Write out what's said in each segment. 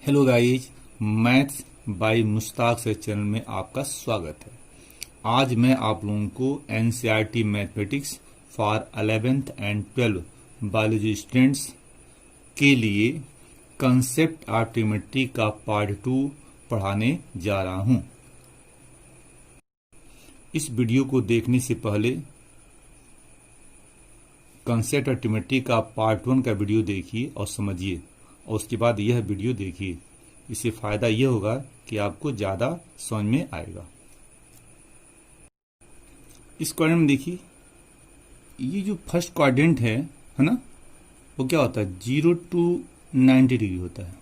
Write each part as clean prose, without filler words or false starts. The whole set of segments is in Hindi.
Hello guys, maths by Mushtaq से चैनल में आपका स्वागत है। आज मैं आप लोगों को NCERT mathematics for 11th and 12th biology students के लिए कंसेप्ट ऑफ ट्रिग्नोमेट्री का पार्ट 2 पढ़ाने जा रहा हूं। इस वीडियो को देखने से पहले कंसेप्ट ऑफ ट्रिग्नोमेट्री का पार्ट 1 का वीडियो देखिए और समझिए, और उसके बाद यह वीडियो देखिए। इससे फायदा यह होगा कि आपको ज्यादा समझ में आएगा। इस क्वाड्रेंट में देखिए, ये जो फर्स्ट क्वाड्रेंट है ना, वो क्या होता है 0 to 90 डिग्री होता है,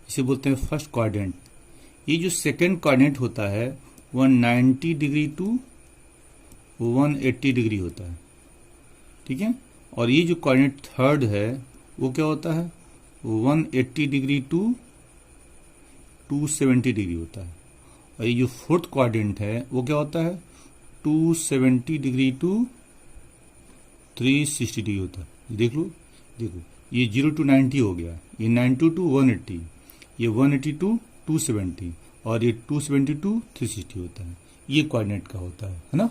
इसे बोलते हैं फर्स्ट क्वाड्रेंट। ये जो सेकंड क्वाड्रेंट होता है 190 डिग्री टू 180 डिग्री होता है, ठीक है। और ये जो क्वाड्रेंट थर्ड है वो क्या होता है 180 डिग्री टू 270 डिग्री होता है। और ये जो फोर्थ क्वाड्रेंट है वो क्या होता है 270 डिग्री टू 360 डिग्री होता है। देख लो, देखो ये 0 to 90 हो गया, ये 90 to 180, ये 180 to 270 और ये 270 to 360 होता है। ये क्वाड्रेंट का होता है ना।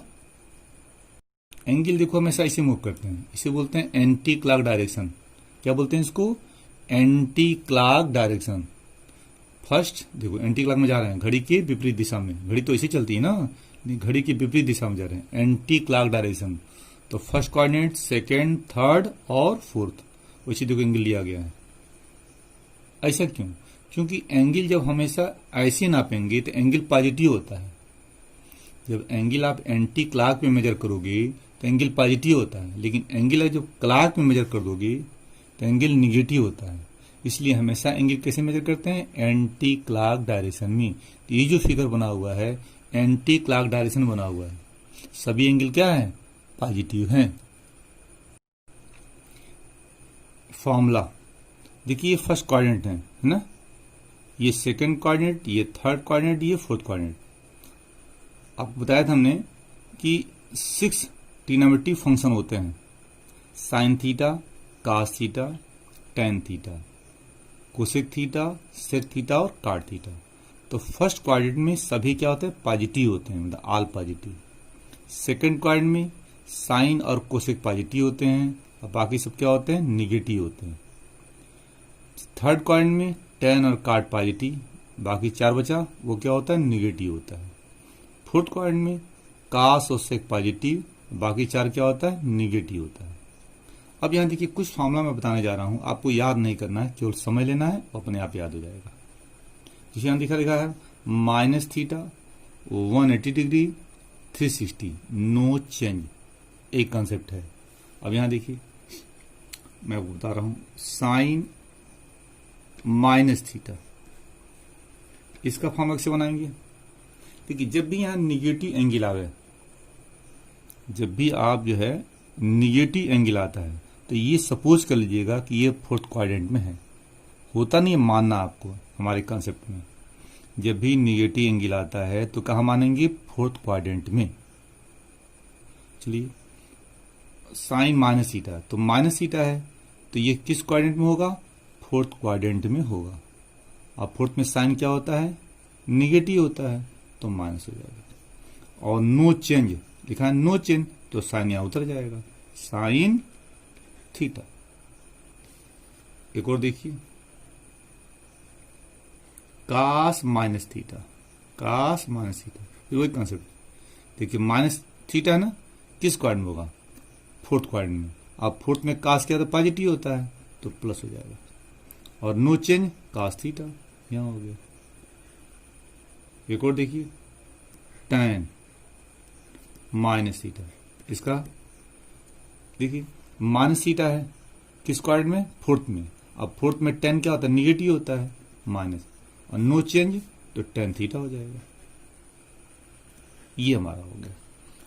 एंगल देखो हमेशा इसे मूव करते हैं, इसे बोलते हैं एंटी क्लॉक डायरेक्शन। क्या बोलते हैं इसको? Anti clock direction. फर्स्ट देखो एंटी क्लॉक में जा रहे हैं, घड़ी के विपरीत दिशा में। घड़ी तो ऐसे चलती है ना, घड़ी के विपरीत दिशा में जा रहे हैं, एंटी क्लॉक डायरेक्शन। तो फर्स्ट कोऑर्डिनेट, सेकेंड, थर्ड और फोर्थ, वैसे देखो एंगल लिया गया है। ऐसा क्यों? क्योंकि एंगल जब हमेशा ऐसे नापेंगे तो एंगल पॉजिटिव होता है। जब एंगल आप एंटी क्लॉक में मेजर करोगे तो एंगल पॉजिटिव होता है, लेकिन एंगल जब क्लॉक में मेजर कर दोगे तो एंगल निगेटिव होता है। इसलिए हमेशा एंगल कैसे मेजर करते हैं? एंटी क्लॉक डायरेक्शन में। तो ये जो फिगर बना हुआ है एंटी क्लॉक डायरेक्शन बना हुआ है, सभी एंगल क्या है? पॉजिटिव हैं। फॉर्मूला देखिए, ये फर्स्ट क्वाड्रेंट है ना, ये सेकंड क्वाड्रेंट, ये थर्ड क्वाड्रेंट, ये फोर्थ क्वाड्रेंट। आपको बताया था हमने कि 6 ट्रिग्नोमेट्री फंक्शन होते हैं, sine theta, cos theta, tan theta, cosec theta, sec theta और कॉट थीटा। तो फर्स्ट क्वाड्रेंट में सभी क्या होते हैं? पॉजिटिव होते हैं, मतलब ऑल पॉजिटिव। सेकंड क्वाड्रेंट में साइन और कोसेक पॉजिटिव होते हैं और बाकी सब क्या होते हैं? निगेटिव होते हैं। थर्ड क्वाड्रेंट में टेन और कॉट पॉजिटिव, बाकी चार बचा वो क्या होता है? निगेटिव होता है। फोर्थ क्वाड्रेंट में कास और सेक पॉजिटिव, बाकी चार क्या होता है? निगेटिव होता है। अब यहां देखिए कुछ फॉर्मूला मैं बताने जा रहा हूं, आपको याद नहीं करना है, केवल समझ लेना है, अपने आप याद हो जाएगा। जैसे यहां लिखा है minus theta 180 degree 360, no change, एक कंसेप्ट है। अब यहां देखिए मैं बता रहा हूं साइन माइनस थीटा, इसका फॉर्मूला कैसे बनाएंगे? देखिए जब भी यहां निगेटिव एंगल आवे, जब भी आप जो है निगेटिव एंगल आता है तो ये सपोज कर लीजिएगा कि ये फोर्थ क्वाड्रेंट में है। होता नहीं है मानना आपको हमारे कंसेप्ट में, जब भी निगेटिव एंगल आता है तो कहाँ मानेंगे? फोर्थ क्वाड्रेंट में। चलिए साइन माइनस थीटा, तो माइनस थीटा है तो ये किस क्वाड्रेंट में होगा? फोर्थ क्वाड्रेंट में होगा। अब फोर्थ में साइन क्या होता है? निगेटिव होता है, तो माइनस हो जाएगा। और नो चेंज लिखा है, नो चेंज, तो साइन यहां उतर जाएगा, साइन थीटा। एक और देखिए कास माइनस थीटा, कास माइनस थीटा, वही कंसेप्ट। देखिए माइनस थीटा है ना, किस क्वाड्रेंट में होगा? फोर्थ क्वाड्रेंट में। अब फोर्थ में कास क्या होता है? पॉजिटिव होता है, तो प्लस हो जाएगा। और नो चेंज कास थीटा यहां हो गया। एक और देखिए tan माइनस थीटा, इसका देखिए माइनस थीटा है किस क्वाड्रेंट में? फोर्थ में। अब फोर्थ में tan क्या होता है? निगेटिव होता है, माइनस, और नो चेंज तो tan थीटा हो जाएगा। ये हमारा हो गया।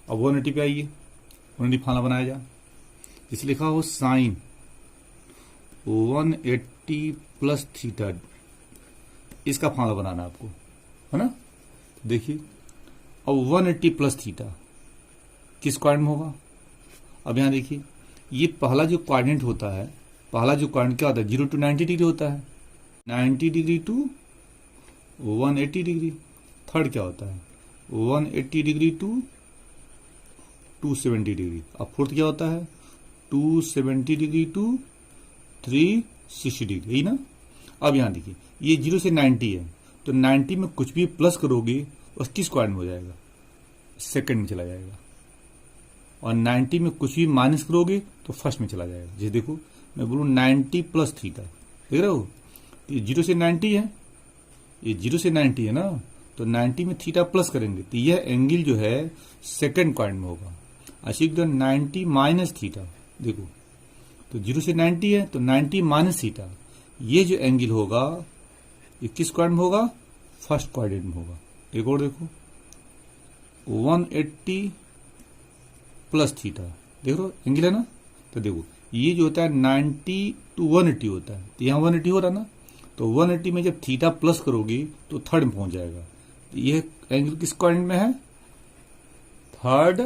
अब 180 पे आइए, 180 फार्मूला बनाया जाए। जिसे लिखा हो साइन 180 प्लस थीटा, इसका फार्मूला बनाना आपको, है ना। देखिए अब 180 प्लस थीटा किस क्वाड्रेंट में होगा? अब यहां देखिए ये पहला जो क्वाड्रेंट होता है, पहला जो क्वाड्रेंट क्या होता है? 0 to 90 डिग्री होता है 90 डिग्री टू 180 डिग्री। थर्ड क्या होता है 180 डिग्री टू 270 डिग्री। अब फोर्थ क्या होता है 270 डिग्री टू 360 डिग्री, यही ना। अब यहां देखिए ये 0 से 90 है, तो 90 में कुछ भी प्लस करोगे उसकी स्क्वायर में हो जाएगा, सेकंड में चला जाएगा। और 90 में कुछ भी माइनस करोगे तो फर्स्ट में चला जाएगा। जैसे देखो मैं बोलूँ 90 प्लस थीटा, देख रहे हो ये 0 से 90 है, ये 0 से 90 है ना, तो 90 में थीटा प्लस करेंगे तो यह एंगल जो है सेकंड क्वाड्रेंट में होगा। अच्छी 90 माइनस थीटा, देखो तो 0 से 90 है तो 90 माइनस थीटा, ये जो एंगल होगा ये किस क्वाड्रेंट में होगा फर्स्ट क्वाड्रेंट में होगा। एक और देखो 180 प्लस थीटा, देख लो एंगल है ना। तो देखो ये जो होता है 90 टू 180 होता है, तो यहाँ 180 हो रहा ना, तो 180 में जब थीटा प्लस करोगे तो थर्ड में पहुंच जाएगा। तो ये एंगल किस क्वाड्रेंट में है थर्ड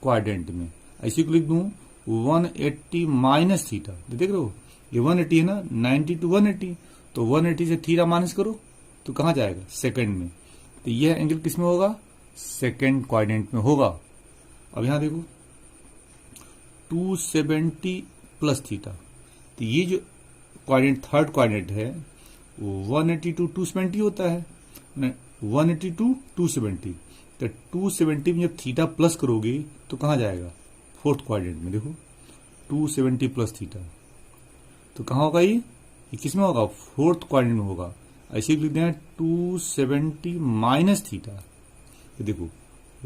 क्वाड्रेंट में। ऐसे को लिख दूं 180 माइनस थीटा, देख रहे हो ये 180 है ना, 90 टू 180, तो 180 से थीटा माइनस करो तो कहां जाएगा सेकंड में। तो यह एंगल किस में होगा सेकंड क्वाड्रेंट में होगा। अब यहां देखो 270 प्लस थीटा, तो ये जो क्वाड्रेंट थर्ड क्वाड्रेंट है 180 टू 270 होता है, 180 टू 270, तो 270 में जब थीटा प्लस करोगे तो कहां जाएगा फोर्थ क्वाड्रेंट में। देखो 270 प्लस थीटा, तो कहां होगा ये किस में होगा फोर्थ क्वाड्रेंट में होगा। ऐसे लिख दें 270 माइनस थीटा, तो देखो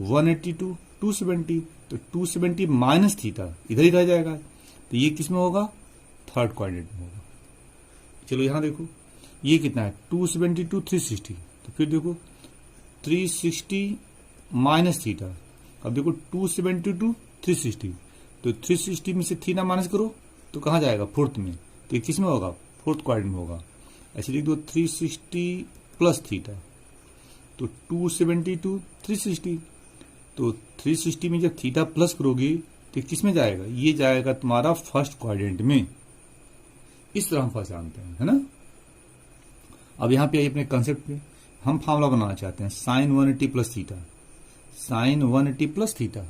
180 टू 270, तो 270 माइनस थीटा इधर ही रह जाएगा, तो ये किस में होगा थर्ड क्वाड्रेंट में होगा। चलो यहां देखो ये कितना है 270 टू 360, तो फिर देखो 360 माइनस थीटा। अब देखो 270 टू 360, तो 360 में से थीटा माइनस करो तो कहां जाएगा फोर्थ में, तो किस में होगा फोर्थ क्वाड्रेंट में होगा। ऐसे लिख दो 360 प्लस थीटा, तो 270 टू 360, तो 360 में जब थीटा प्लस करोगे तो किस में जाएगा ये जाएगा तुम्हारा फर्स्ट क्वाड्रेंट में। इस तरह हम पहचानते हैं, है ना। अब यहां पे अपने कंसेप्ट पे हम फार्मूला बनाना चाहते हैं sine 180 plus theta, sine 180 plus theta.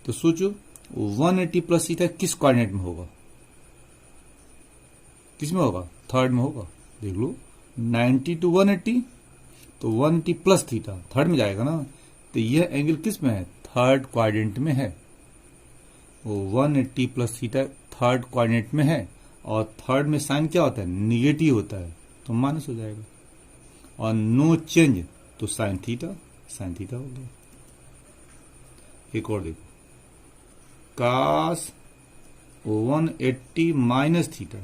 तो सोचो 180 प्लस थीटा किस क्वाड्रेंट में होगा, किस में होगा थर्ड में होगा। देख लो 90 टू 180, तो 180 प्लस थीटा थर्ड में जाएगा ना, तो यह एंगल किस में है थर्ड क्वाड्रेंट में है। 180 प्लस थीटा थर्ड क्वाड्रेंट में है, और थर्ड में साइन क्या होता है निगेटिव होता है, तो माइनस हो जाएगा। और नो चेंज तो साइन थीटा हो गया। एक और देखो कास 180 माइनस थीटा,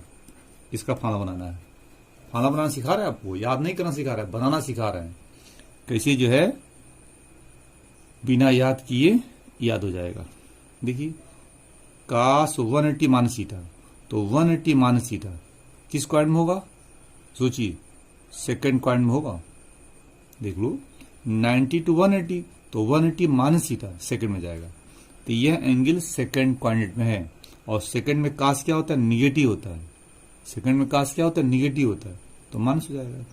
इसका फार्मूला बनाना है। फार्मूला बनाना सिखा रहा है आपको, याद नहीं करना सिखा रहा है, बनाना सिखा रहा है। कैसे जो है बिना याद किए याद हो जाएगा। देखिए कास 180 माइनस थीटा, तो 180 माइनस थीटा किस क्वाड्रेंट में होगा सोचिए सेकंड क्वाड्रेंट में होगा। देख लो 90 टू 180, तो 180 माइनस थीटा सेकंड में जाएगा, तो यह एंगल सेकंड क्वाड्रेंट में है। और सेकंड में कास क्या होता है निगेटिव होता है, सेकंड में कास क्या होता है निगेटिव होता है, तो माइनस हो जाएगा।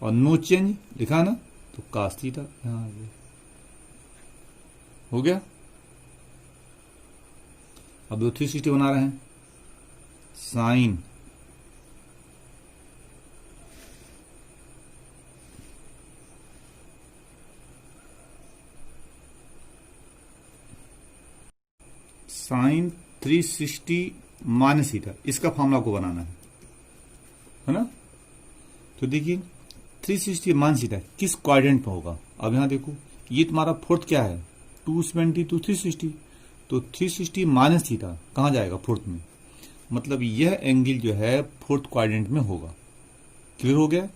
और नो चेंज लिखा ना, तो कास थीटा यहां आ गया, हो गया। अब 360 बना रहे हैं साइन साइन 360 माइनस थीटा, इसका फॉर्मूला को बनाना है ना। तो देखिए 360 माइनस थीटा किस क्वाड्रेंट में होगा। अब यहां देखो ये तुम्हारा फोर्थ क्या है 270 टू 360, तो 360 माइनस थीटा कहां जाएगा फोर्थ में, मतलब यह एंगल जो है फोर्थ क्वाड्रेंट में होगा। क्लियर हो गया।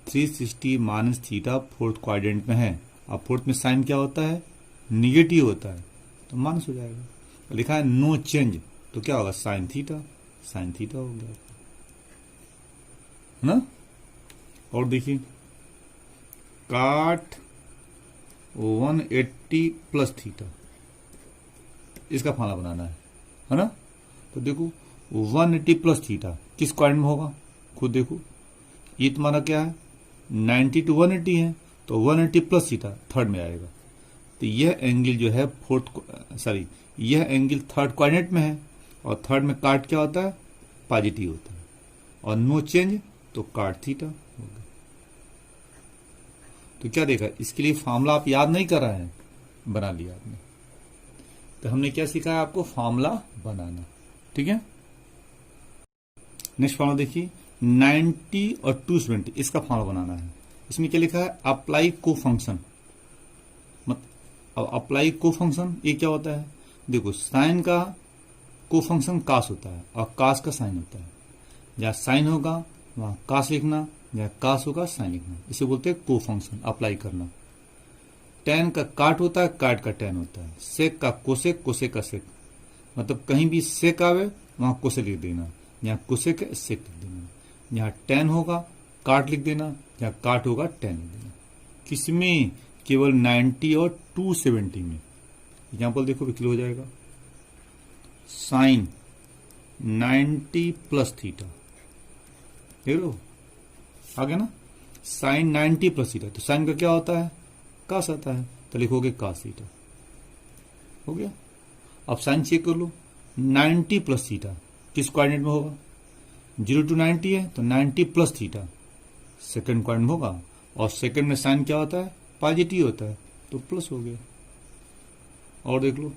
360 माइनस थीटा फोर्थ क्वाड्रेंट में है। अब फोर्थ में साइन क्या होता है निगेटिव होता है, तो माइनस हो जाएगा। लिखा है नो चेंज, तो क्या होगा साइन थीटा हो गया, है ना। और देखिए काट 180 प्लस थीटा, इसका फार्मूला बनाना है ना। तो देखो 180 प्लस थीटा किस क्वाड्रेंट में होगा खुद देखो, ये तुम्हारा क्या है 90 to 180 है, तो 180 प्लस थीटा थर्ड में आएगा। तो यह एंगल जो है यह एंगल थर्ड क्वाड्रेंट में है, और थर्ड में काट क्या होता है पॉजिटिव होता है, और नो चेंज तो काट थीटा हो गया। तो क्या देखा, इसके लिए फॉर्मूला आप याद नहीं कर रहे हैं, बना लिया आपने। तो हमने क्या सीखा है आपको, फॉर्मूला बनाना। ठीक है, नेक्स्ट फॉर्मूला देखिए 90 और 270, इसका फॉर्मूला बनाना है। इसमें क्या लिखा है, अप्लाई को फंक्शन। अब अप्लाई को फंक्शन ये क्या होता है, देखो साइन का को फंक्शन कास होता है और कास का साइन होता है। जहां साइन होगा वहां कास लिखना, जहां कास होगा साइन लिखना, इसे बोलते हैं को फंक्शन अप्लाई करना। टेन का काट होता है, काट का टेन होता है। सेक का कोसेक, कोसेक का सेक, मतलब कहीं भी सेक आवे वहां कोसेक लिख देना, जहां कोसेक है सेक लिख देना। जहां टेन होगा काट लिख देना, जहां काट होगा टेन लिख देना। किसमें, केवल 90 और 270 में। एग्जाम्पल देखो क्लियर हो जाएगा। साइन 90 प्लस थीटा, देख लो आ गया ना, साइन 90 प्लस थीटा। तो साइन का क्या होता है, कास आता है, तो लिखोगे कास थीटा, हो गया। अब साइन चेक कर लो, 90 प्लस थीटा किस क्वाड्रेंट में होगा, 0 to 90 है तो 90 प्लस थीटा सेकंड क्वाड्रेंट में होगा, और सेकंड में साइन क्या होता है पॉजिटिव होता है, तो प्लस हो गया। और देख लो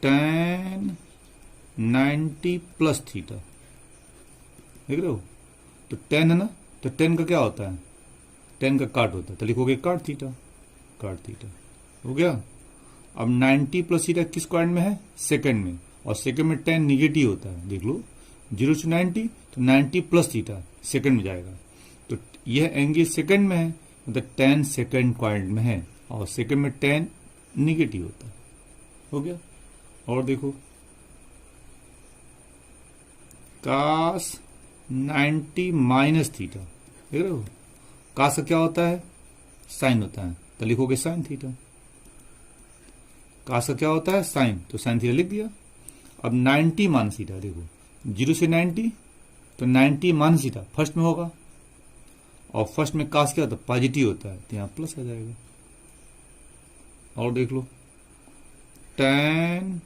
tan 90 प्लस थीटा, देख रहे हो, तो tan है ना, तो tan का क्या होता है, tan का काट होता है, तो लिखोगे काट थीटा, काट थीटा, हो गया। अब 90 प्लस थीटा किस क्वाड्रेंट में है, सेकंड में, और सेकंड में tan निगेटिव होता है, देख लो 0 to 90 तो 90 प्लस थीटा सेकंड में जाएगा, तो यह एंगल सेकंड में है, मतलब tan सेकंड क्वाड्रेंट में है, और सेकंड में tan निगेटिव होता है, हो गया। और देखो कास 90 माइनस थीटा, देख रहे हो, कास का क्या होता है साइन होता है, तो लिखोगे साइन थीटा। कास का क्या होता है साइन, तो साइन थीटा लिख दिया। अब 90 माइनस थीटा, देखो 0 से 90 तो 90 माइनस थीटा फर्स्ट में होगा, और फर्स्ट में कास क्या होता है पॉजिटिव होता है, तो यहां प्लस आ जाएगा। और देख लो tan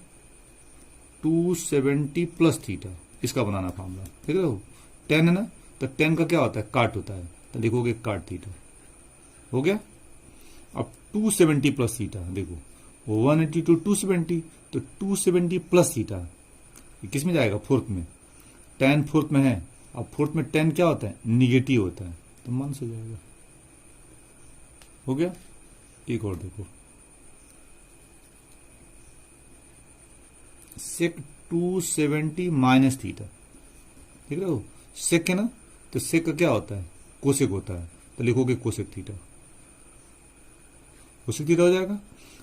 270 प्लस थीटा, इसका बनाना फॉर्मूला, ठीक है। tan है ना, तो tan का क्या होता है काट होता है, तो लिखोगे काट थीटा, हो गया। अब 270 प्लस थीटा, देखो 180 to 270, तो 270 प्लस थीटा किस में जाएगा, फोर्थ में, tan फोर्थ में है, अब फोर्थ में tan क्या होता है निगेटिव होता है, तो मन से जाएगा, हो गया। एक और देखो सेक 270 माइनस थीटा, ठीक है, सेक है ना, तो सेक का क्या होता है कोसेक होता है, तो लिखोगे कोसेक थीटा, कोसेक थीटा हो जाएगा।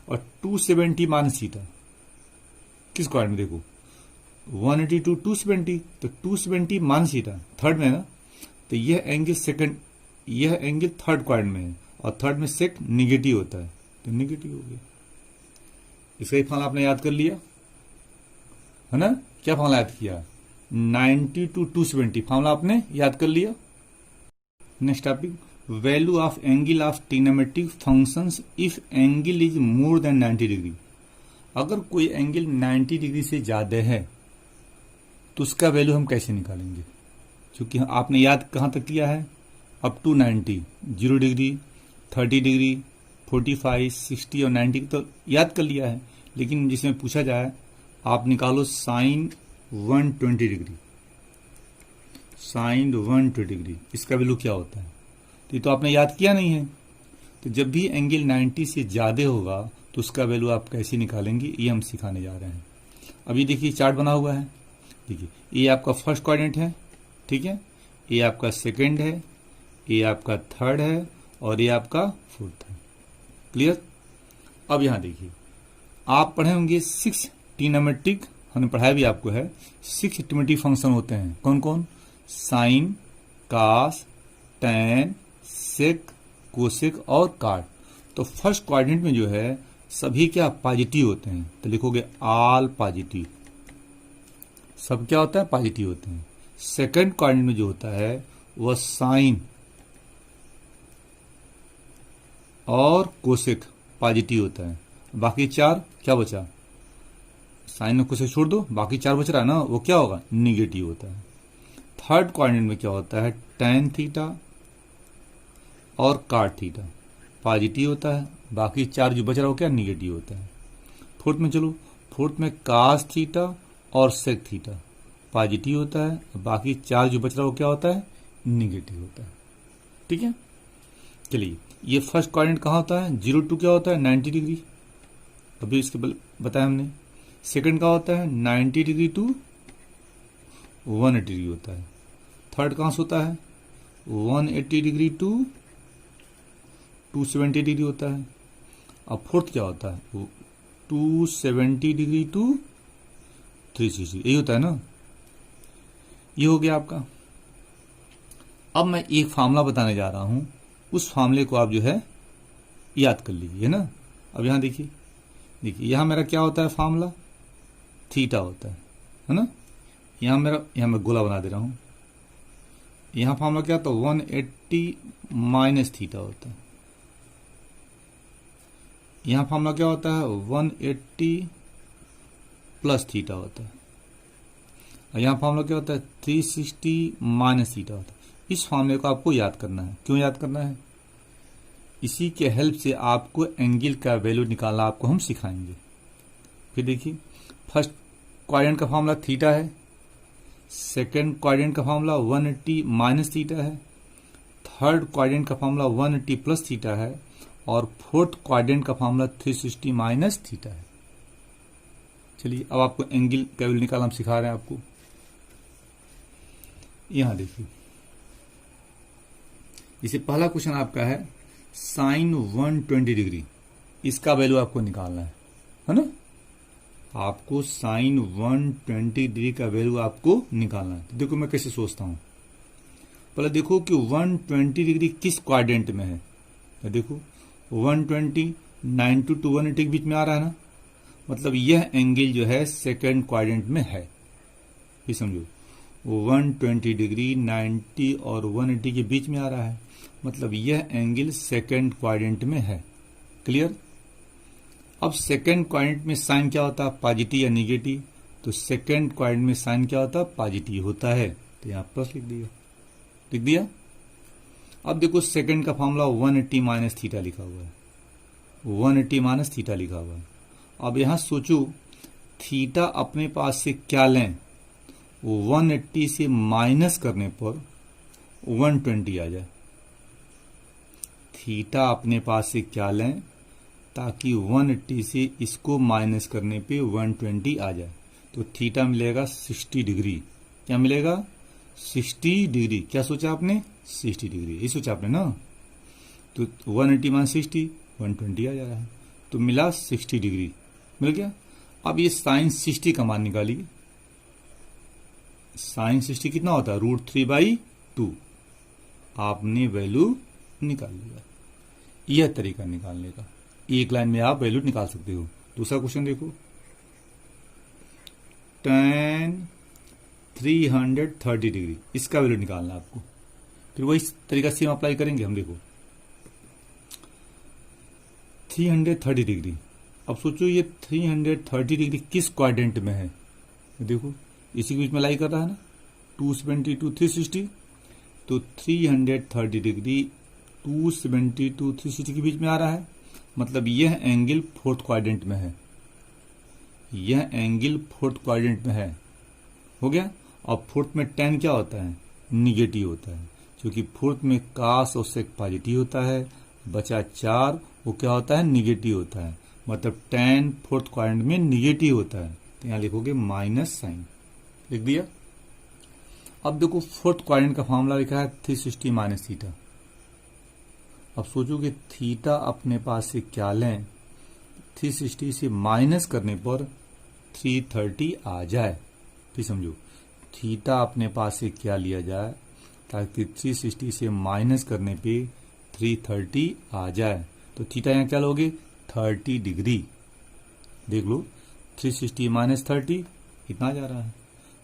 और 270 माइनस थीटा किस क्वाड्रेंट में, देखो 180 to 270, तो 270 माइनस थीटा थर्ड में है ना, तो यह एंगल सेकंड, यह एंगल थर्ड क्वाड्रेंट में है, और थर्ड में सेक निगेटिव होता है, तो निगेटिव हो गया। इसका ही फॉर्मूला आपने याद कर लिया है ना, क्या फॉर्मूला याद किया, 90 to 270 फॉर्मूला आपने याद कर लिया। Next topic, value of angle of trigonometric functions if angle is more than 90 degree. अगर कोई एंगल 90 डिग्री से ज्यादा है तो उसका वैल्यू हम कैसे निकालेंगे, क्योंकि आपने याद कहां तक किया है, अप टू 90, 0 डिग्री 30 डिग्री 45 60 और 90 तो याद कर लिया है, लेकिन जिसमें पूछा जाए आप निकालो साइन 120 डिग्री, साइन 120 डिग्री, इसका वैल्यू क्या होता है, तो ये तो आपने याद किया नहीं है। तो जब भी एंगल 90 से ज्यादा होगा तो उसका वैल्यू आप कैसे निकालेंगे, ये हम सिखाने जा रहे हैं। अभी देखिए चार्ट बना हुआ है, देखिए ये आपका फर्स्ट क्वाड्रेंट है, ठीक है, ये आपका सेकंड है, ये आपका थर्ड है, और ये आपका फोर्थ है, क्लियर। अब यहां देखिए आप पढ़े होंगे 6 ट्रिग्नोमेट्रिक, हमने पढ़ाया भी आपको है, 6 ट्रिग्नोमेट्रिक फंक्शन होते हैं, कौन कौन, साइन, कास, टैन, सेक, कोसेक और काट। तो फर्स्ट क्वाड्रेंट में जो है सभी क्या पॉजिटिव होते हैं, तो लिखोगे ऑल पॉजिटिव, सब क्या होता है पॉजिटिव होते हैं। सेकंड कोऑर्डिनेट में जो होता है वह साइन और कोसेक पॉजिटिव होता है। बाकी चार क्या बचा, साइन और कोसेक छोड़ दो, बाकी चार बच रहा है ना, वो क्या होगा, निगेटिव होता है। थर्ड कोऑर्डिनेट में क्या होता है, tan थीटा और cot थीटा पॉजिटिव होता है, बाकी चार जो बच रहा है वो क्या, निगेटिव होता है। फोर्थ में चलो, फोर्थ में cos थीटा और sec थीटा पॉजिटिव होता है, बाकी चार जो बच रहा है वो क्या होता है, निगेटिव होता है। ठीक है, चलिए ये फर्स्ट कोऑर्डिनेट कहाँ होता है, 0 टू क्या होता है 90 डिग्री, अभी इसके बताया हमने। सेकंड का होता है 90 डिग्री टू 180 डिग्री होता है। थर्ड कहाँ से होता है 180 डिग्री टू 270 डिग्री होता है। अब फोर्थ क्या होता है 270 डिग्री टू 360, यही होता है ना। ये हो गया आपका। अब मैं एक फार्मूला बताने जा रहा हूं, उस फार्मूले को आप जो है याद कर लीजिए, है ना। अब यहां देखिए, यहां मेरा क्या होता है फार्मूला, थीटा होता है ना। यहां मैं गोला बना दे रहा हूं। यहां फार्मूला क्या होता है 180 माइनस थीटा होता है। यहां फार्मूला क्या होता है 180 प्लस थीटा होता है। और यहां फार्मूला क्या होता है 360 माइनस थीटा होता है। इस फार्मूले को आपको याद करना है। क्यों याद करना है, इसी के हेल्प से आपको एंगल का वैल्यू निकालना आपको हम सिखाएंगे। फिर देखिए, फर्स्ट कोऑर्डिनेट का फार्मूला थीटा है, सेकंड कोऑर्डिनेट का फार्मूला 180 माइनस थीटा है, थर्ड कोऑर्डिनेट का फार्मूला 180 प्लस थीटा है, और फोर्थ कोऑर्डिनेट का फार्मूला 360 माइनस थीटा है। चलिए अब आपको एंगल का वैल्यू निकालना हम सिखा रहे हैं आपको। यहां देखिए, जैसे पहला क्वेश्चन आपका है साइन 120 डिग्री, इसका वैल्यू आपको निकालना है ना। आपको साइन 120 डिग्री का वैल्यू आपको निकालना है। तो देखो मैं कैसे सोचता हूं, पहले देखो कि 120 डिग्री किस क्वाड्रेंट में है। तो देखो 120 90 टू 180 के बीच में आ रहा है ना, मतलब यह एंगल जो है सेकंड क्वाड्रेंट में है। ये समझो 120 डिग्री 90 और 180 के बीच में आ रहा है, मतलब यह एंगल सेकंड क्वाड्रेंट में है। क्लियर। अब सेकंड क्वाड्रेंट में साइन क्या होता है, पॉजिटिव या निगेटिव। तो सेकंड क्वाड्रेंट में साइन क्या होता है, पॉजिटिव होता है। तो यहां प्लस लिख दिया। अब देखो सेकंड का फॉर्मूला 180 माइनस थीटा लिखा हुआ है, 180 माइनस थीटा लिखा हुआ है। अब यहां सोचो थीटा अपने पास से क्या लें, 180 से माइनस करने पर 120 आ जाए। थीटा अपने पास से क्या लें ताकि 180 से इसको माइनस करने पे 120 आ जाए। तो थीटा मिलेगा 60 डिग्री। क्या मिलेगा 60 डिग्री। क्या सोचा आपने 60 डिग्री, ये सोचा आपने ना। तो 180 माइनस 60 120 आ जा रहा है, तो मिला 60 डिग्री मिल गया। अब ये साइन 60 का मान निकालिए। साइन 60 कितना होता है √3/2। आपने वैल्यू निकाल लिया। यह तरीका निकालने का, एक लाइन में आप वैल्यू निकाल सकते हो। दूसरा क्वेश्चन देखो, tan 330 डिग्री, इसका वैल्यू निकालना आपको। फिर वही तरीका से हम अप्लाई करेंगे। हम देखो 330 डिग्री। अब सोचो ये 330 डिग्री किस क्वाड्रेंट में है। देखो इसी के बीच में लाई कर रहा है ना, 270 टू 360। तो 330 डिग्री 270 टू 360 के बीच में आ रहा है, मतलब यह एंगल फोर्थ क्वाड्रेंट में है। यह एंगल फोर्थ क्वाड्रेंट में है, हो गया। और फोर्थ में tan क्या होता है, निगेटिव होता है, क्योंकि फोर्थ में cos और sec पॉजिटिव होता है। बचा 4, वो क्या होता है, निगेटिव होता है, मतलब tan फोर्थ क्वाड्रेंट में निगेटिव होता है। तो यहां लिखोगे माइनस साइन, लिख दिया। अब देखो फोर्थ क्वाड्रेंट का फॉर्मूला लिखा है 360 माइनस थीटा। अब सोचो कि थीटा अपने पास से क्या लें, 360 से माइनस करने पर 330 आ जाए। फिर समझो थीटा अपने पास से क्या लिया जाए ताकि 360 से माइनस करने पे 330 आ जाए। तो थीटा यहाँ क्या लोगे 30 डिग्री। देख लो 360 माइनस 30 कितना जा रहा है।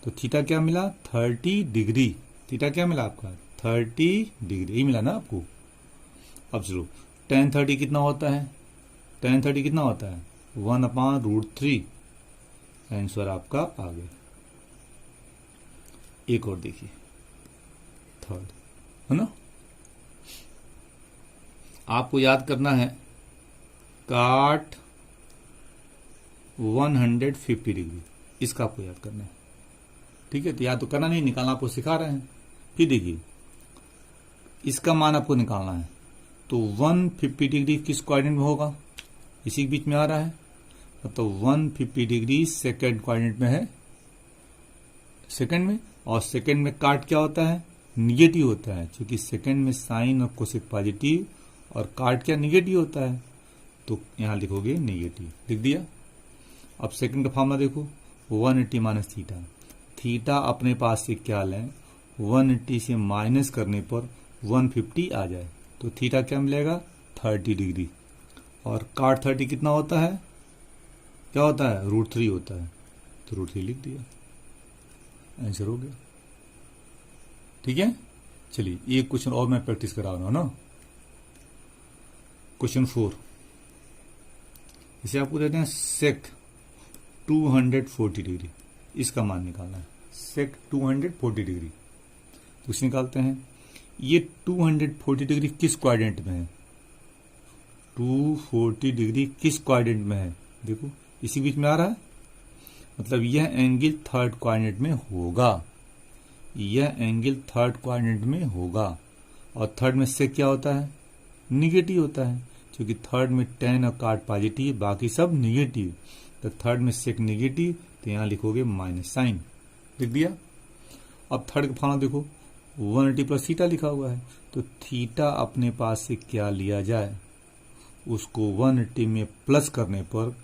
तो थीटा क्या मिला 30 डिग्री। थीटा क्या मिला आपका 30 डिग्री, ये मिला ना आपको। अब चलो tan 30 कितना होता है, tan 30 कितना होता है 1/√3। आंसर आपका आ गया। एक और देखिए थर्ड, है ना। आपको याद करना है काट 150 डिग्री, इसका आपको याद करना है, ठीक है। तो याद तो करना नहीं, निकालना आपको सिखा रहे हैं। फिर देखिए इसका मान आपको निकालना है, तो 150 डिग्री किस कोऑर्डिनेट में होगा, इसी के बीच में आ रहा है। तो 150 डिग्री सेकंड कोऑर्डिनेट में है, सेकंड में। और सेकंड में काट क्या होता है निगेटिव होता है, क्योंकि सेकंड में साइन और कोसेक पॉजिटिव और काट क्या निगेटिव होता है, तो यहां लिखोगे निगेटिव, लिख दिया। अब सेकंड का फॉर्मूला देखो 180 माइनस थीटा। थीटा अपने पास से क्या लें 180 से माइनस करने पर 150 आ जाए, तो थीटा क्या मिलेगा 30 डिग्री। और काट 30 कितना होता है, क्या होता है √3 होता है, तो √3 लिख दिया, आंसर हो गया। ठीक है, चलिए एक क्वेश्चन और मैं प्रैक्टिस करा रहा हूं ना। क्वेश्चन 4, इसे आपको देते हैं सेक 240 डिग्री, इसका मान निकालना है। सेक 240 डिग्री कुछ निकालते हैं। ये 240 डिग्री किस क्वाड्रेंट में है, 240 डिग्री किस क्वाड्रेंट में है, देखो इसी बीच में आ रहा है, मतलब यह एंगल थर्ड क्वाड्रेंट में होगा, यह एंगल थर्ड क्वाड्रेंट में होगा। और थर्ड में सेक क्या होता है निगेटिव होता है, क्योंकि थर्ड में tan और काट पॉजिटिव, बाकी सब निगेटिव। तो थर्ड में सेक निगेटिव, तो यहां लिखोगे माइनस साइन, लिख दिया। अब थर्ड का फॉर्मूला देखो 180 प्लस थीटा लिखा हुआ है, तो थीटा अपने पास से क्या लिया जाए, उसको 180 में प्लस करने पर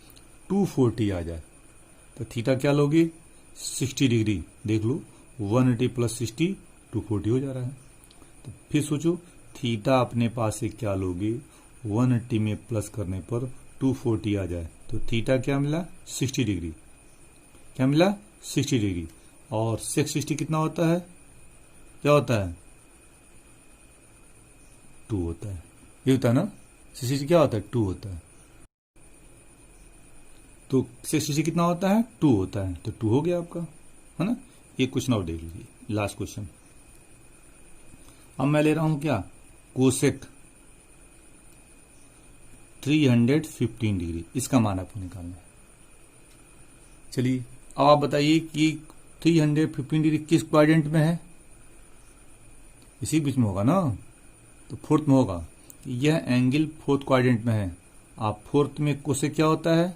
240 आ जाए, तो थीटा क्या लोगे 60 डिग्री। देख लो 180 प्लस 60 240 हो जा रहा है। तो फिर सोचो थीटा अपने पास से क्या लोगे 180 में प्लस करने पर 240 आ जाए, तो थीटा क्या मिला 60 डिग्री, क्या मिला 60 डिग्री। और सेक 60 कितना होता है, क्या होता है 2 होता है, ये होता है ना, 60 क्या होता है 2 होता है। तो सेक 60 कितना होता है 2 होता है, तो 2 हो गया आपका, है ना। एक क्वेश्चन और देख लीजिए, लास्ट क्वेश्चन। अब मैं ले रहा हूं क्या कोसेक 315 डिग्री, इसका मान आपको निकालना है। चलिए अब आप बताइए कि 315 डिग्री किस क्वाड्रेंट में है, इसी बीच में होगा ना, तो फोर्थ में होगा। यह एंगल फोर्थ क्वाड्रेंट में है। आप फोर्थ में कोसेक क्या होता है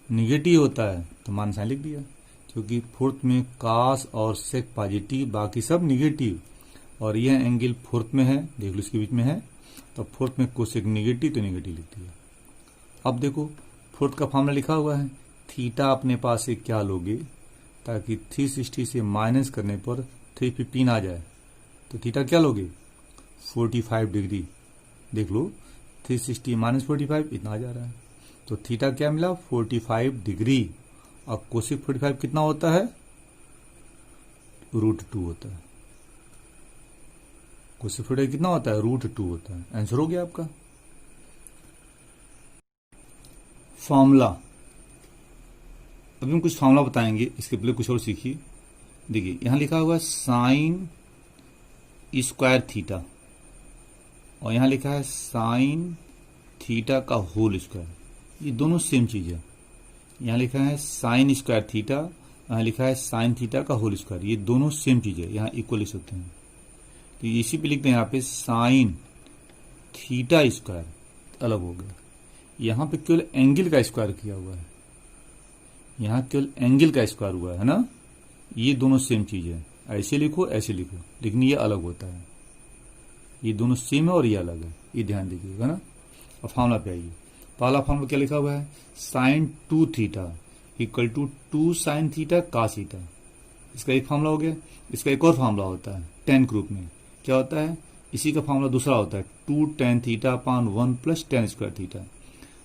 निगेटिव होता है, तो मान साइन लिख दिया, क्योंकि फोर्थ में कास और सेक पॉजिटिव, बाकी सब निगेटिव। और यह एंगल फोर्थ में है, देख लो इसके बीच में है, तो फोर्थ में कोसेक निगेटिव, तो निगेटिव लिख दिया। अब देखो फोर्थ का फॉर्मूला लिखा हुआ है, थीटा अपने पास से क्या लोगे, ताकि 360 से माइनस करने पर 315 आ जाए, तो थीटा क्या लोगे 45 डिग्री। देख लो 360 माइनस 45 इतना आ जा रहा है, तो थीटा क्या मिला 45 डिग्री। और कोसेक 45 कितना होता है √2 होता है, कोसेक 45 कितना होता है √2 होता है। आंसर हो गया आपका। फॉर्मूला, अभी हम कुछ फॉर्मूला बताएंगे, इसके पहले कुछ और सीखिए। देखिए यहां लिखा हुआ है साइन स्क्वायर थीटा, और यहां लिखा है साइन थीटा का होल स्क्वायर, ये दोनों सेम चीज है। यहां लिखा है साइन स्क्वायर थीटा, यहां लिखा है साइन थीटा का होल स्क्वायर, ये दोनों सेम चीज है, यहां इक्वल लिख सकते हैं। तो इसी पे लिखते हैं यहाँ पे साइन थीटा स्क्वायर, अलग हो गया। यहां पे केवल एंगल का स्क्वायर किया हुआ है, यहां केवल एंगल का स्क्वायर हुआ है ना, ये दोनों सेम चीज है। ऐसे लिखो ऐसे लिखो, लेकिन ये अलग होता है, ये दोनों सेम है और ये अलग है, ये ध्यान दीजिएगा ना। और फॉर्मूला पे आइए, पहला फॉर्मूला क्या लिखा हुआ है sine 2 theta equal to 2 sine theta cos theta, इसका एक फॉर्मूला हो गया। इसका एक और फॉर्मूला होता है tan ग्रुप में, क्या होता है इसी का फॉर्मूला दूसरा होता है 2 tan theta upon 1 plus tan square theta.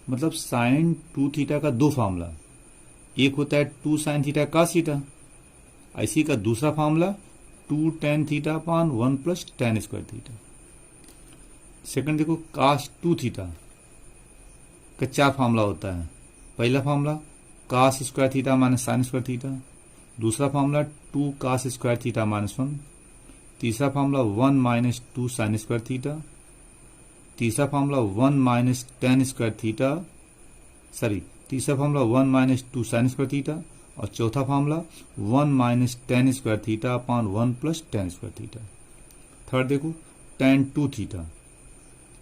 मतलब साइन 2 थीटा का दो फॉर्मूला, एक होता है 2 साइन थीटा कास थीटा, इसी का दूसरा formula 2 tan theta upon 1 plus tan square theta. Second देखो cos 2 थीटा का 4 फार्मूला होता है। पहला formula cos square theta minus sine square theta, दूसरा formula 2 cos square theta minus 1, तीसरा formula 1 minus 2 sine square theta, तीसरा formula 1 minus tan square theta, तीसरा formula 1 minus 2 sine square theta, और चौथा formula 1 minus tan square theta upon 1 plus tan square theta. Third देखो tan 2 थीटा,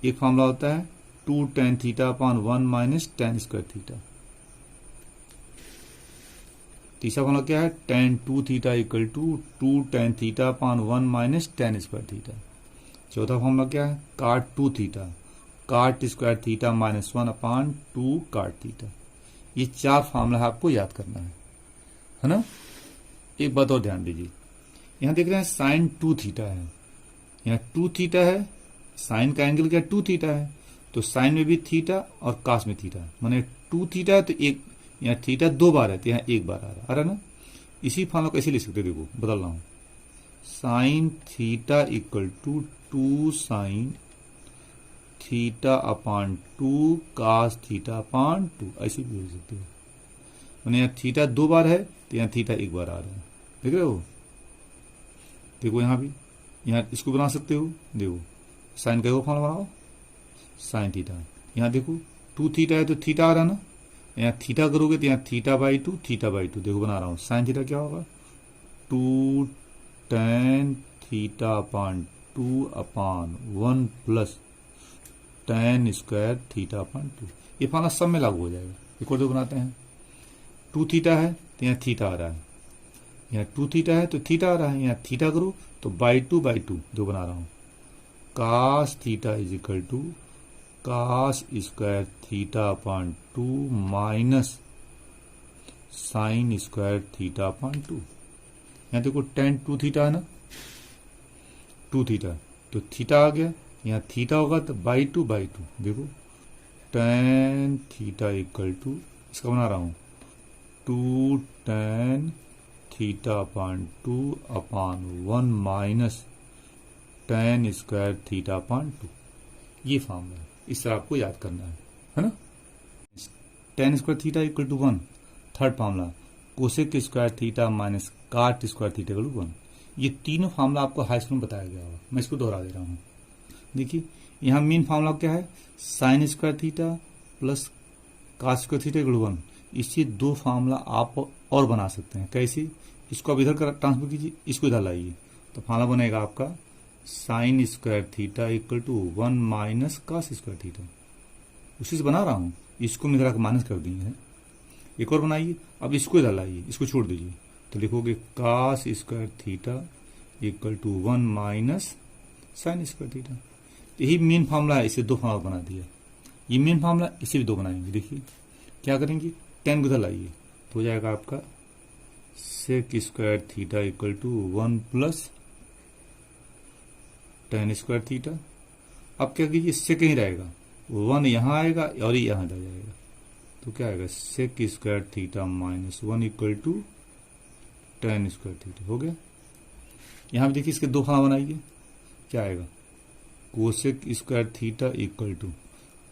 एक फार्मूला होता है 2 tan theta upon 1 minus tan square theta. तीसरा फार्मूला क्या है tan 2 theta equal to 2 tan theta upon 1 minus tan square theta. चौथा फार्मूला क्या है cot 2 theta, cot square theta minus 1 upon 2 cot theta. ये 4 फार्मूला आपको याद करना है ना। एक बात और ध्यान दीजिए, यहां देख रहे हैं साइन 2 थीटा है, यहाँ 2 थीटा है, साइन का एंगल क्या 2 थीटा है, तो साइन में भी थीटा और कास में थीटा, माने 2 थीटा है तो एक यहाँ थीटा 2 बार है तो यहाँ 1 बार आ रहा है ना। इसी फार्मूला को ऐसे लिख सकते, देखो बदल रहा हूं, sine theta equal to 2 sine theta upon 2 cos theta upon 2, ऐसे भी लिख सकते हो। मैंने यहाँ थीटा 2 बार है तो यहाँ थीटा 1 बार आ रहा है, देख रहे हो। देखो यहाँ भी, यहाँ इसको बना सकते हो, देखो साइन का फार्मूला बनाओ साइन थीटा, यहाँ देखो 2 थीटा है तो थीटा आ रहा है ना, यहाँ थीटा करोगे तो यहाँ थीटा बाई 2 थीटा बाई 2, देखो बना रहा हूँ साइन थीटा क्या होगा 2 tan थीटा अपान 2 अपान 1 plus tan square theta upon 2। ये फार्मूला सब में लागू हो जाएगा। एक और दो बनाते हैं, 2 थीटा है तो यहाँ थीटा आ रहा है, यहाँ 2 थीटा है तो थीटा आ रहा है, यहाँ थीटा करो तो बाई 2 जो बना रहा हूँ cos theta is equal to cos square theta upon 2 minus sine square theta upon 2। यहाँ देखो tan 2 थीटा है ना, 2 थीटा तो थीटा आ गया, यहाँ थीटा होगा तो बाई 2 देखो tan थीटा इक्वल टू, इसका बना रहा हूँ 2 tan थीटा अपान 2 अपान 1 minus tan square theta upon 2। ये फार्मूला है, इस तरह आपको याद करना है ना। tan square theta equal to 1, third formula cosec square theta minus cot square theta equal to 1। ये तीनों फार्मूला आपको हाई स्कूल में बताया गया होगा, मैं इसको दोहरा दे रहा हूँ। देखिए यहाँ मेन फार्मूला क्या है sine square theta plus cot square theta equal to 1। इससे 2 फार्मूला आप और बना सकते हैं। कैसे, इसको आप इधर ट्रांसफर कीजिए, इसको इधर लाइए तो फार्मूला बनेगा आपका sine square theta equal to 1 minus cos square theta. उसी से बना रहा हूँ, इसको मैं इधर माइनस कर दिए हैं। एक और बनाइए, अब इसको इधर लाइए, इसको छोड़ दीजिए तो लिखोगे cos square theta equal to 1 minus sine square theta. यही मेन फार्मूला है, इसे 2 फार्मूला बना दिया। ये मेन फार्मूला, इसे भी 2 बनाएंगे। देखिए क्या करेंगे, tan को इधर लाइए तो हो जाएगा आपका sec square theta equal to 1 plus tan square theta. अब क्या कीजिए, सेक ही रहेगा, 1 यहाँ आएगा और ये यहाँ जा जाएगा तो क्या आएगा sec square theta minus 1 equal to tan square theta. हो गया। यहाँ पे देखिए इसके 2 फार्मूला बनाइए, क्या आएगा cosec square theta equal to,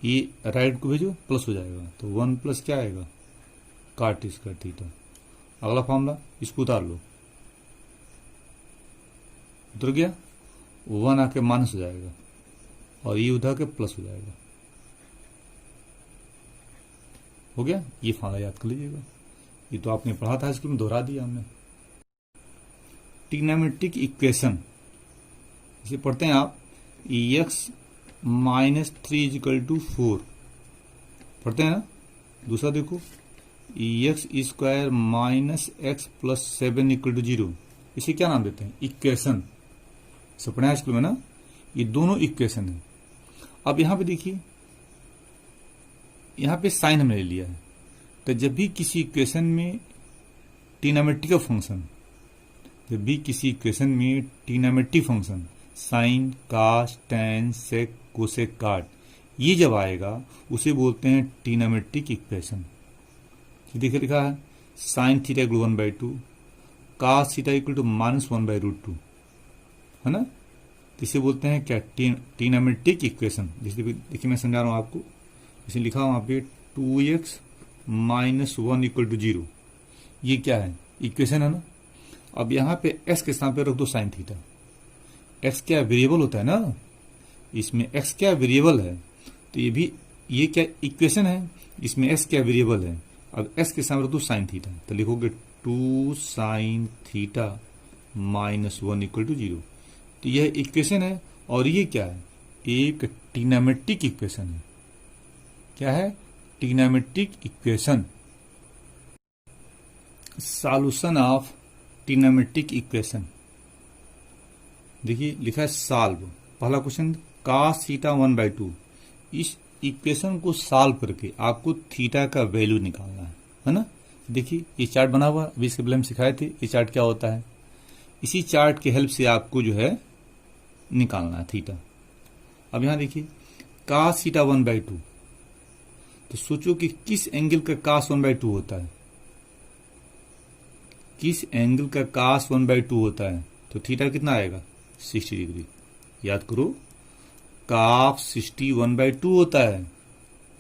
ये राइट को भेजो प्लस हो जाएगा तो 1 प्लस क्या आएगा काट स्क्वायर थीटा। अगला फार्मूला इसको उतार लो, उतर गया, 1 आके माइनस हो जाएगा और ये उधर के प्लस हो जाएगा। हो गया। ये फार्मूला याद कर लीजिएगा, ये तो आपने पढ़ा था स्कूल में, दोहरा दिया हमने। ट्रिग्नोमेट्रिक इक्वेशन इसे पढ़ते हैं आप, एक्स माइनस 3 इजिकल टू 4 पढ़ते हैं ना। दूसरा देखो x square minus x plus 7 equal to 0, इसे क्या नाम देते हैं इक्वेशन, पढ़ा स्कूल में ना। ये दोनों इक्वेशन है। अब यहां पे देखिए, यहां पे साइन हमने ले लिया है, तो जब भी किसी इक्वेशन में ट्रिग्नोमेट्रिक फंक्शन, जब भी किसी इक्वेशन में ट्रिग्नोमेट्रिक फंक्शन साइन कास टैन सेक कोसेक काट, ये जब आएगा उसे बोलते हैं ट्रिग्नोमेट्रिक इक्वेशन। देखिए लिखा है sine theta equal 1/2, cos theta equal to -1/√2, है ना। इसे बोलते हैं क्या, ट्रिग्नोमेट्रिक इक्वेशन। देखिए मैं समझा रहा हूँ आपको, इसे लिखा वहाँ पे 2x - 1 = 0। ये क्या है, इक्वेशन है ना। अब यहाँ पे x के स्थान पे रख दो sin थीटा। x क्या वेरिएबल होता है ना, इसमें x क्या वेरिएबल है, तो ये क्या इक्वेशन है, इसमें x क्या वेरिएबल है। अब x के सामने रख दो sin थीटा, तो लिखोगे 2 sin थीटा -1 = 0। तो यह इक्वेशन है, और ये क्या है, एक ट्रिग्नोमेट्रिक इक्वेशन है। क्या है, trigonometric equation. Solution of trigonometric equation. देखिए लिखा है सॉल्व, पहला क्वेश्चन cos थीटा 1/2। इस इक्वेशन को सॉल्व करके आपको थीटा का वैल्यू निकालना है ना। देखिए ये चार्ट बना हुआ, अभी इसके पहले हम सिखाए थे ये चार्ट क्या होता है। इसी चार्ट के हेल्प से आपको जो है निकालना है थीटा। अब यहां देखिए cos थीटा 1/2, तो सोचो कि किस एंगल का cos 1/2 होता है, किस एंगल का cos 1/2 होता है, तो थीटा कितना आएगा 60 डिग्री। याद करो cos 60 1/2 होता है,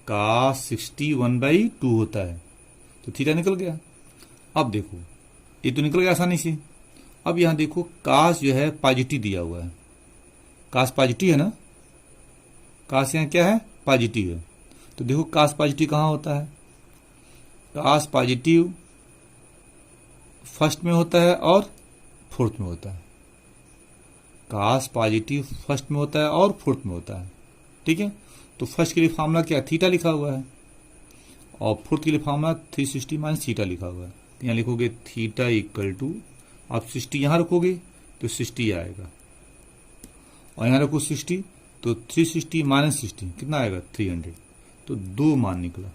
cos 60 1/2 होता है, तो थीटा निकल गया। अब देखो ये तो निकल गया आसानी से। अब यहां देखो cos जो है पॉजिटिव दिया हुआ है, cos पॉजिटिव है ना, cos यहां क्या है पॉजिटिव है। तो देखो cos पॉजिटिव कहां होता है, cos पॉजिटिव फर्स्ट में होता है और फोर्थ में होता है। cos पॉजिटिव फर्स्ट में होता है और फोर्थ में होता है, ठीक है। तो फर्स्ट के लिए फॉर्मूला क्या, थीटा लिखा हुआ है, और फोर्थ के लिए फॉर्मूला 360 - थीटा लिखा हुआ है। तो यहाँ लिखोगे थीटा इक्वल टू, आप 60 यहाँ रखोगे तो 60 आएगा, और यहाँ रखो 60, तो 360 - 60 कितना आएगा 300। तो 2 मान निकला,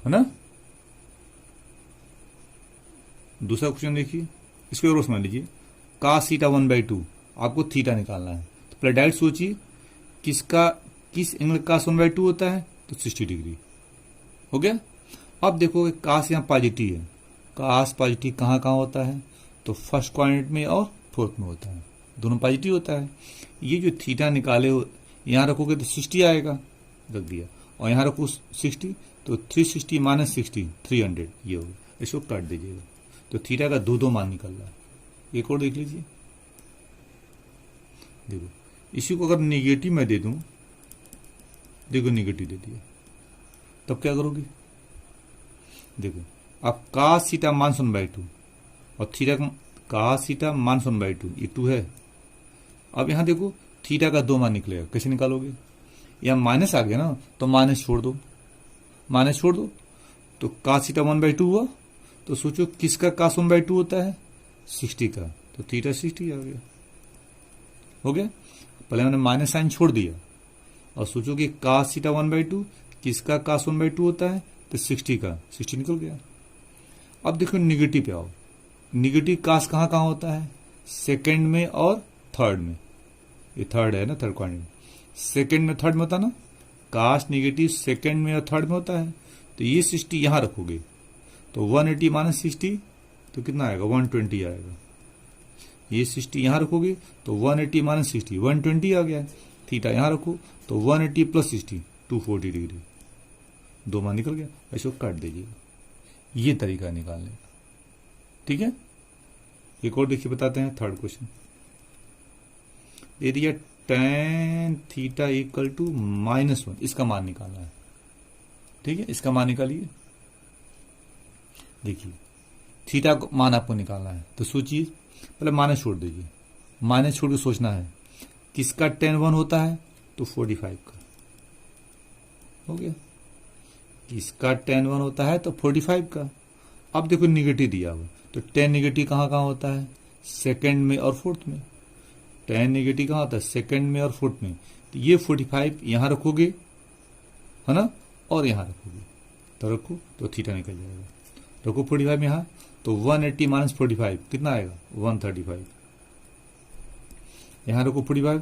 है ना। दूसरा क्वेश्चन देखिए, इसको और समझ लीजिए। cos थीटा 1/2 आपको थीटा निकालना है, तो पहले डायरेक्ट सोचिए किस एंगल cos 1/2 होता है, तो 60 डिग्री हो गया। अब देखोगे cos यहाँ पॉजिटिव है, cos पॉजिटिव कहाँ कहाँ होता है, तो फर्स्ट क्वाड्रेंट में और फोर्थ में होता है, दोनों पॉजिटिव होता है। ये जो थीटा निकाले हो यहाँ रखोगे तो 60 आएगा, रख दिया, और यहाँ रखो 60, तो 360 - 60 300 ये होगा। इसको काट दीजिएगा, तो थीटा का 2 मान निकल रहा है। एक और देख लीजिए, देखो इसी को अगर नेगेटिव में दे दूं, देखो नेगेटिव दे दिया, तब क्या करोगे, देखो आप cos थीटा -1/2 और थीटा cos थीटा -1/2 ये 2 है। अब यहां देखो थीटा का 2 मान निकलेगा, कैसे निकालोगे, यहां माइनस आ गया ना, तो माइनस छोड़ दो, माइनस छोड़ दो, तो cos थीटा 1/2 हुआ। तो सोचो किसका cos 1/2 होता है, 60 का, तो थीटा 60 आ गया, हो गया। पहले मैंने माइनस साइन छोड़ दिया, और सोचो कि cos थीटा 1/2 किसका cos 1/2 होता है, तो 60 का, 60 निकल गया। अब देखो निगेटिव पे आओ, निगेटिव cos कहाँ कहाँ होता है, सेकंड में और थर्ड में, ये थर्ड है ना, थर्ड क्वाड्रेंट, सेकंड में थर्ड में होता है ना, cos निगेटिव सेकंड में और थर्ड में होता है। तो ये 60 यहां रखोगे तो 180 - 60 तो कितना आएगा 120 आएगा। ये 60 यहां रखोगे तो 180 - 60 120 आ गया। थीटा यहां रखो तो 180 + 60 240 डिग्री, 2 मान निकल गया। ऐसे काट दीजिएगा, ये तरीका निकालने का, ठीक है। एक और देखिए बताते हैं, थर्ड क्वेश्चन दे दिया tan थीटा इक्वल टू -1, इसका मान निकालना है, ठीक है। इसका मान निकालिए, देखिए थीटा को मान आपको निकालना है, तो सोचिए पहले माइनस छोड़ दीजिए, माइनस छोड़ के सोचना है किसका tan 1 होता है, तो 45 का, हो गया। किसका tan 1 होता है, तो 45 का। अब देखो निगेटिव दिया हुआ, तो tan निगेटिव कहाँ कहाँ होता है, सेकंड में और फोर्थ में। tan निगेटिव कहाँ होता है, सेकंड में और फोर्थ में। तो ये 45 यहां रखोगे, है ना, और यहां रखोगे, तो रखो तो थीटा निकल जाएगा। रखो 45 यहां, तो 180 - 45 कितना आएगा 135। यहां रखो 45,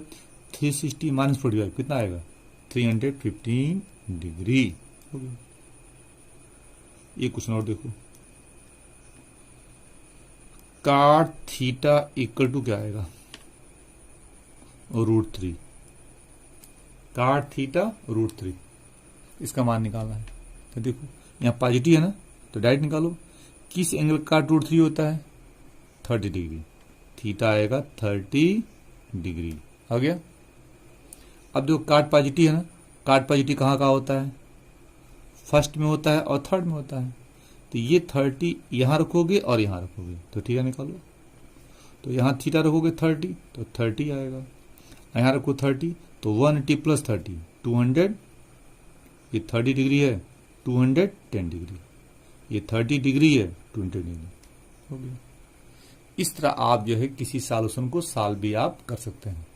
360 - 45 कितना आएगा 315 डिग्री, हो गया। ये क्वेश्चन और देखो, cot थीटा इक्वल टू क्या आएगा, √3। cot थीटा √3, इसका मान निकालना है। तो देखो यहाँ पॉजिटिव है ना, तो डायरेक्ट निकालो। किस एंगल का √3 होता है, 30 डिग्री, थीटा आएगा 30 डिग्री। आ गया। अब देखो काट पॉजिटिव है ना, काट पॉजिटिव कहाँ कहाँ होता है, फर्स्ट में होता है और थर्ड में होता है। तो ये 30 यहाँ रखोगे और यहाँ रखोगे तो थीटा निकालो। तो यहाँ थीटा रखोगे 30 तो 30 आएगा, यहाँ रखो 30 तो 180 + 30 200, ये 30 डिग्री है, 210 डिग्री, ये 30 डिग्री है, 200 डिग्री हो गया। इस तरह आप जो है किसी सॉल्यूशन को सॉल्व भी आप कर सकते हैं।